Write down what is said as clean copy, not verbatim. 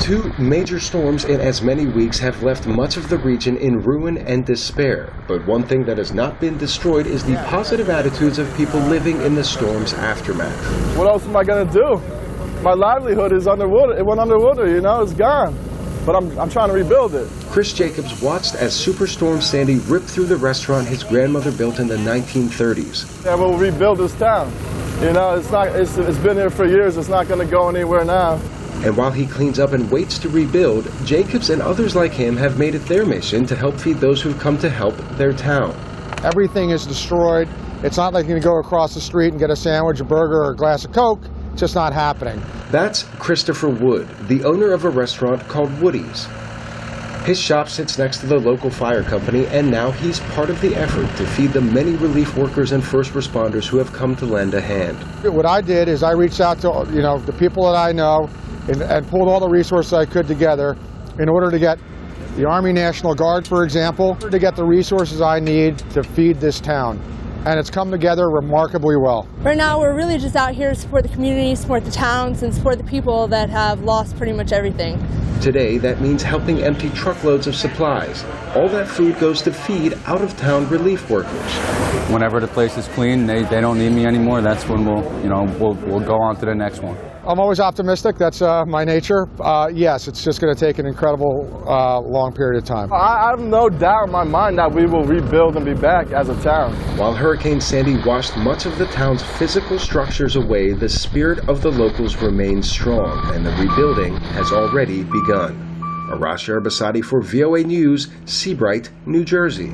Two major storms in as many weeks have left much of the region in ruin and despair. But one thing that has not been destroyed is the positive attitudes of people living in the storm's aftermath. What else am I going to do? My livelihood is underwater. It went underwater, you know, it's gone. But I'm trying to rebuild it. Chris Jacobs watched as Superstorm Sandy ripped through the restaurant his grandmother built in the 1930s. Yeah, we'll rebuild this town. You know, it's been here for years. It's not going to go anywhere now. And while he cleans up and waits to rebuild, Jacobs and others like him have made it their mission to help feed those who've come to help their town. Everything is destroyed. It's not like you can go across the street and get a sandwich, a burger, or a glass of Coke. It's just not happening. That's Christopher Wood, the owner of a restaurant called Woody's. His shop sits next to the local fire company, and now he's part of the effort to feed the many relief workers and first responders who have come to lend a hand. What I did is I reached out to the people that I know and pulled all the resources I could together in order to get the Army National Guard, for example, to get the resources I need to feed this town. And it's come together remarkably well. Right now we're really just out here to support the community, support the towns, and support the people that have lost pretty much everything. Today, that means helping empty truckloads of supplies. All that food goes to feed out-of-town relief workers. Whenever the place is clean, they don't need me anymore, that's when we'll go on to the next one. I'm always optimistic. That's my nature. Yes, it's just going to take an incredible long period of time. I have no doubt in my mind that we will rebuild and be back as a town. While Hurricane Sandy washed much of the town's physical structures away, the spirit of the locals remains strong, and the rebuilding has already begun. Arash Arabasadi for VOA News, Seabright, New Jersey.